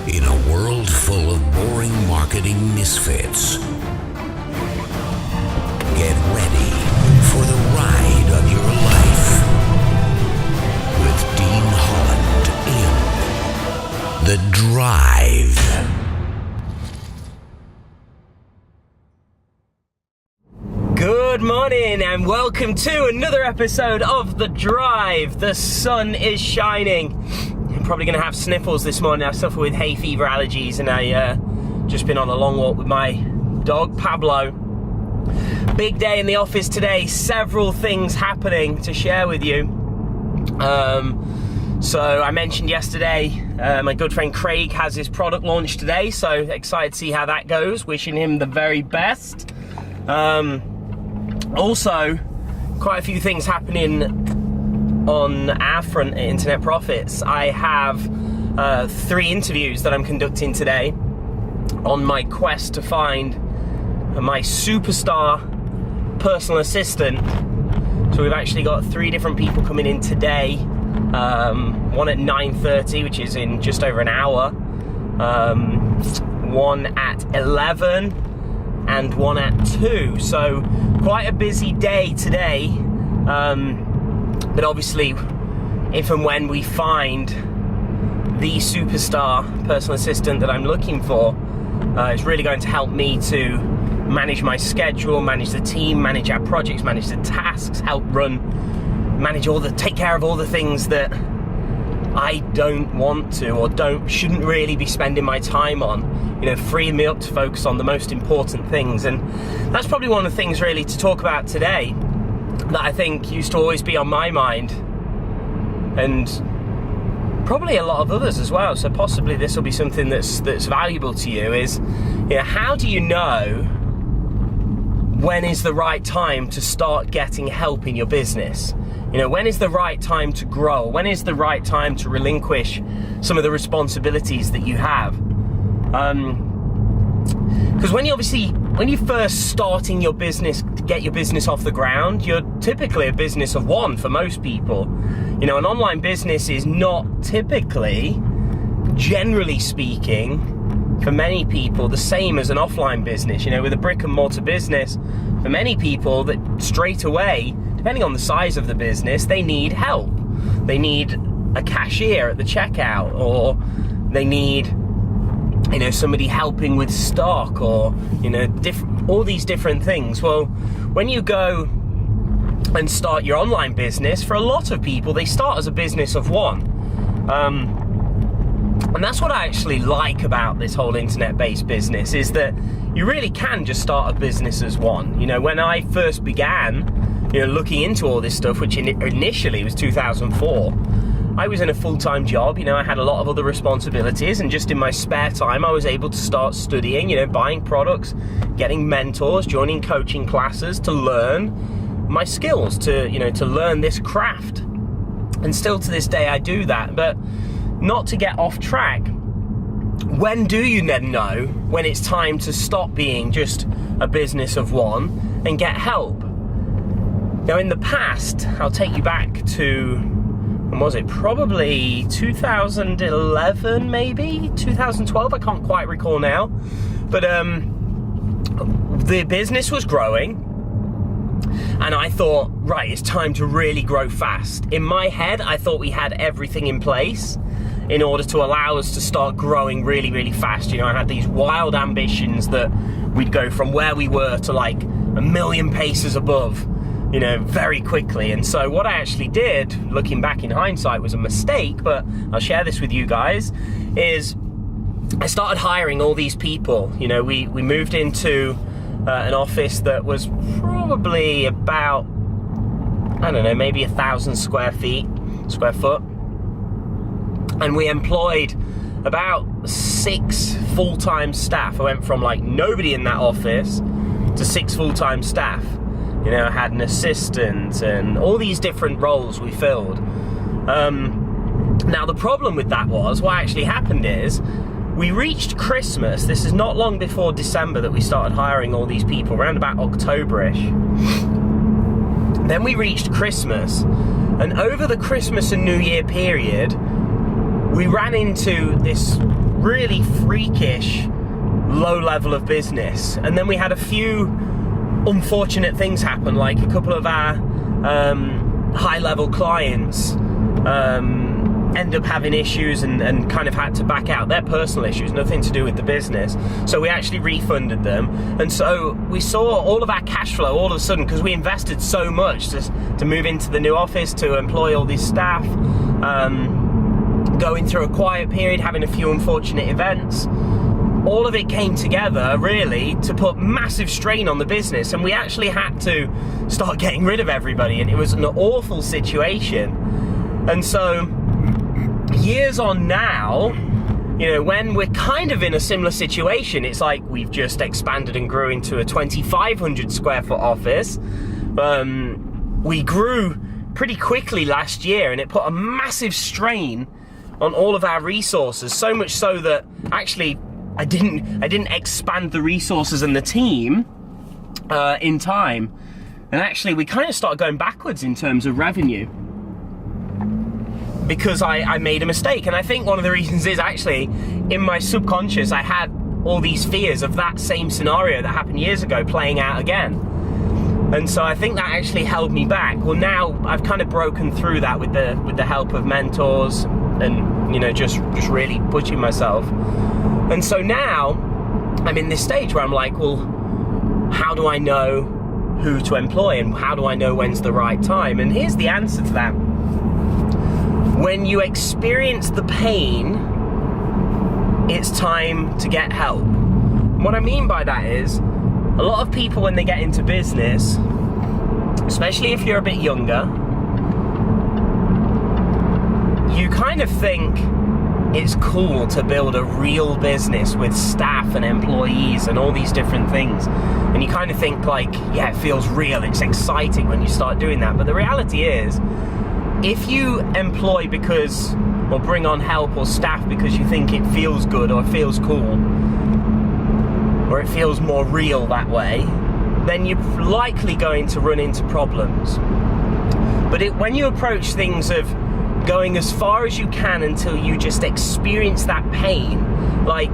In a world full of boring marketing misfits, get ready for the ride of your life with Dean Holland in The Drive. Good morning and welcome to another episode of The Drive. The sun is shining. I'm probably going to have sniffles this morning. I suffer with hay fever allergies and I just been on a long walk with my dog Pablo. Big day in the office today, several things happening to share with you. So I mentioned yesterday, my good friend Craig has his product launch today, so excited to see how that goes. Wishing him the very best. Also, quite a few things happening on our front at Internet Profits. I have 3 interviews that I'm conducting today on my quest to find my superstar personal assistant. So we've actually got 3 different people coming in today. One at 9:30, which is in just over an hour. One at 11 and one at 2. So quite a busy day today. But obviously, if and when we find the superstar personal assistant that I'm looking for, it's really going to help me to manage my schedule, manage the team, manage our projects, manage the tasks, take care of all the things that I don't want to or shouldn't really be spending my time on. Freeing me up to focus on the most important things. And that's probably one of the things really to talk about today that I think used to always be on my mind, and probably a lot of others as well. So possibly this will be something that's valuable to you. Is how do you know when is the right time to start getting help in your business? When is the right time to grow? When is the right time to relinquish some of the responsibilities that you have? Because when you're first starting your business, to get your business off the ground, you're typically a business of one for most people. An online business is not typically, generally speaking, for many people, the same as an offline business. With a brick and mortar business, for many people, that straight away, depending on the size of the business, they need help. They need a cashier at the checkout, or they need somebody helping with stock, or all these different things. Well, when you go and start your online business, for a lot of people, they start as a business of one. And that's what I actually like about this whole internet-based business, is that you really can just start a business as one. When I first began looking into all this stuff, which initially was 2004, I was in a full-time job. I had a lot of other responsibilities, and just in my spare time I was able to start studying, buying products, getting mentors, joining coaching classes to learn my skills, to learn this craft. And still to this day I do that. But not to get off track, when do you then know when it's time to stop being just a business of one and get help? Now, in the past, I'll take you back to, when was it? Probably 2011, maybe 2012. I can't quite recall now. But the business was growing, and I thought, right, it's time to really grow fast. In my head, I thought we had everything in place in order to allow us to start growing really, really fast. I had these wild ambitions that we'd go from where we were to like 1 million paces above, very quickly. And so what I actually did, looking back in hindsight, was a mistake, but I'll share this with you guys, is I started hiring all these people. We moved into an office that was probably about, I don't know, maybe 1,000 square foot. And we employed about 6 full-time staff. I went from like nobody in that office to 6 full-time staff. I had an assistant and all these different roles we filled. Now the problem with that was, what actually happened is, we reached Christmas. This is not long before December that we started hiring all these people, around about October-ish. Then we reached Christmas, and over the Christmas and New Year period, we ran into this really freakish low level of business, and then we had a few unfortunate things happen, like a couple of our high level clients end up having issues and kind of had to back out. Their personal issues, nothing to do with the business. So we actually refunded them, and so we saw all of our cash flow all of a sudden, because we invested so much to move into the new office, to employ all these staff, going through a quiet period, having a few unfortunate events. All of it came together really to put massive strain on the business, and we actually had to start getting rid of everybody, and it was an awful situation. And so years on now, when we're kind of in a similar situation, it's like we've just expanded and grew into a 2,500 square foot office. We grew pretty quickly last year, and it put a massive strain on all of our resources, so much so that actually I didn't expand the resources and the team in time, and actually we kind of started going backwards in terms of revenue because I made a mistake. And I think one of the reasons is actually in my subconscious I had all these fears of that same scenario that happened years ago playing out again, and so I think that actually held me back. Well, now I've kind of broken through that with the help of mentors and just really pushing myself. And so now I'm in this stage where I'm like, well, how do I know who to employ, and how do I know when's the right time? And here's the answer to that. When you experience the pain, it's time to get help. What I mean by that is, a lot of people when they get into business, especially if you're a bit younger, you kind of think it's cool to build a real business with staff and employees and all these different things, and you kind of think like, yeah, it feels real, it's exciting when you start doing that. But the reality is, if you employ because, or bring on help or staff because you think it feels good or it feels cool, or it feels more real that way, then you're likely going to run into problems. But when you approach things of going as far as you can until you just experience that pain, like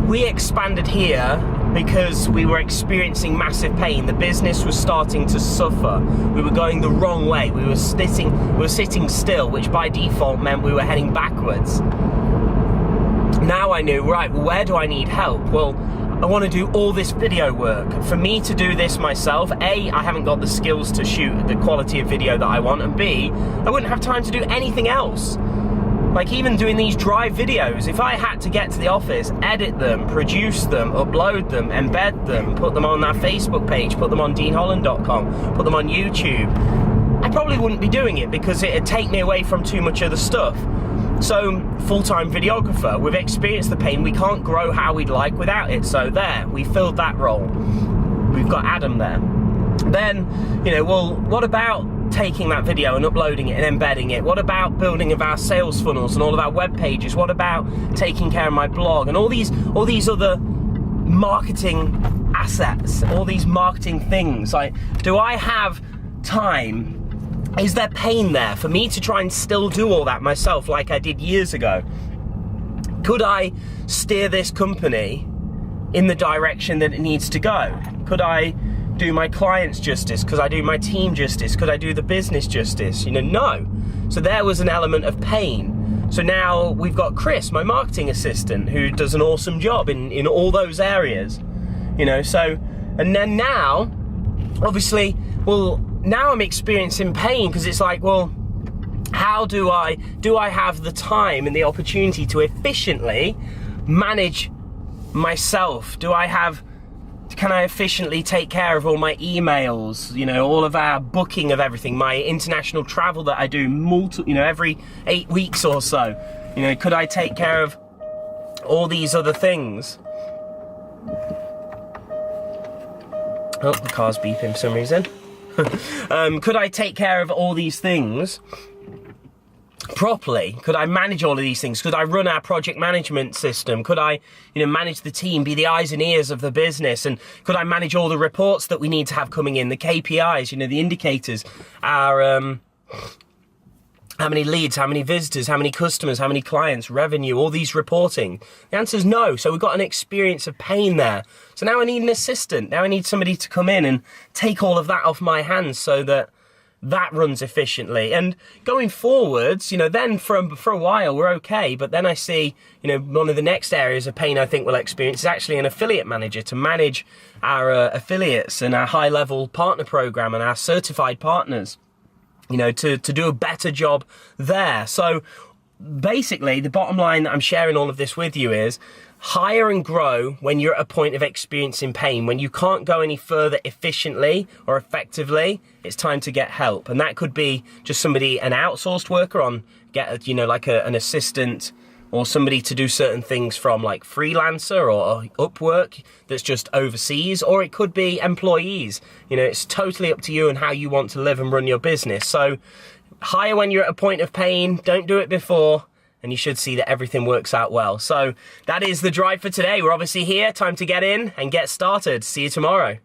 we expanded here because we were experiencing massive pain. The business was starting to suffer. We were going the wrong way. We were sitting still, which by default meant we were heading backwards. Now I knew, right, where do I need help? Well, I want to do all this video work. For me to do this myself, A, I haven't got the skills to shoot the quality of video that I want, and B, I wouldn't have time to do anything else. Like even doing these drive videos, if I had to get to the office, edit them, produce them, upload them, embed them, put them on our Facebook page, put them on deanholland.com, put them on YouTube, I probably wouldn't be doing it because it'd take me away from too much other stuff. So, full-time videographer, we've experienced the pain, we can't grow how we'd like without it, so there, we filled that role. We've got Adam there. Then, well, what about taking that video and uploading it and embedding it? What about building of our sales funnels and all of our web pages? What about taking care of my blog and all these other marketing assets, all these marketing things? Like, do I have time? Is there pain there for me to try and still do all that myself like I did years ago? Could I steer this company in the direction that it needs to go? Could I do my clients justice? Could I do my team justice? Could I do the business justice? No. So there was an element of pain. So now we've got Chris, my marketing assistant, who does an awesome job in all those areas. So, and then now, obviously, well, now I'm experiencing pain because it's like, well, how do I have the time and the opportunity to efficiently manage myself? Can I efficiently take care of all my emails, all of our booking of everything, my international travel that I do every 8 weeks or so? Could I take care of all these other things? Oh, the car's beeping for some reason. Could I take care of all these things properly? Could I manage all of these things? Could I run our project management system? Could I, manage the team, be the eyes and ears of the business? And could I manage all the reports that we need to have coming in, the KPIs, the indicators, our How many leads, how many visitors, how many customers, how many clients, revenue, all these reporting? The answer is no. So we've got an experience of pain there. So now I need an assistant. Now I need somebody to come in and take all of that off my hands so that that runs efficiently. And going forwards, then for a while we're okay, but then I see, one of the next areas of pain I think we'll experience is actually an affiliate manager to manage our affiliates and our high-level partner program and our certified partners, to do a better job there. So basically, the bottom line that I'm sharing all of this with you is hire and grow when you're at a point of experiencing pain. When you can't go any further efficiently or effectively, it's time to get help. And that could be just somebody, an outsourced worker an assistant, or somebody to do certain things from like freelancer or Upwork that's just overseas, or it could be employees. It's totally up to you and how you want to live and run your business. So hire when you're at a point of pain, don't do it before, and you should see that everything works out well. So that is the drive for today. We're obviously here, time to get in and get started. See you tomorrow.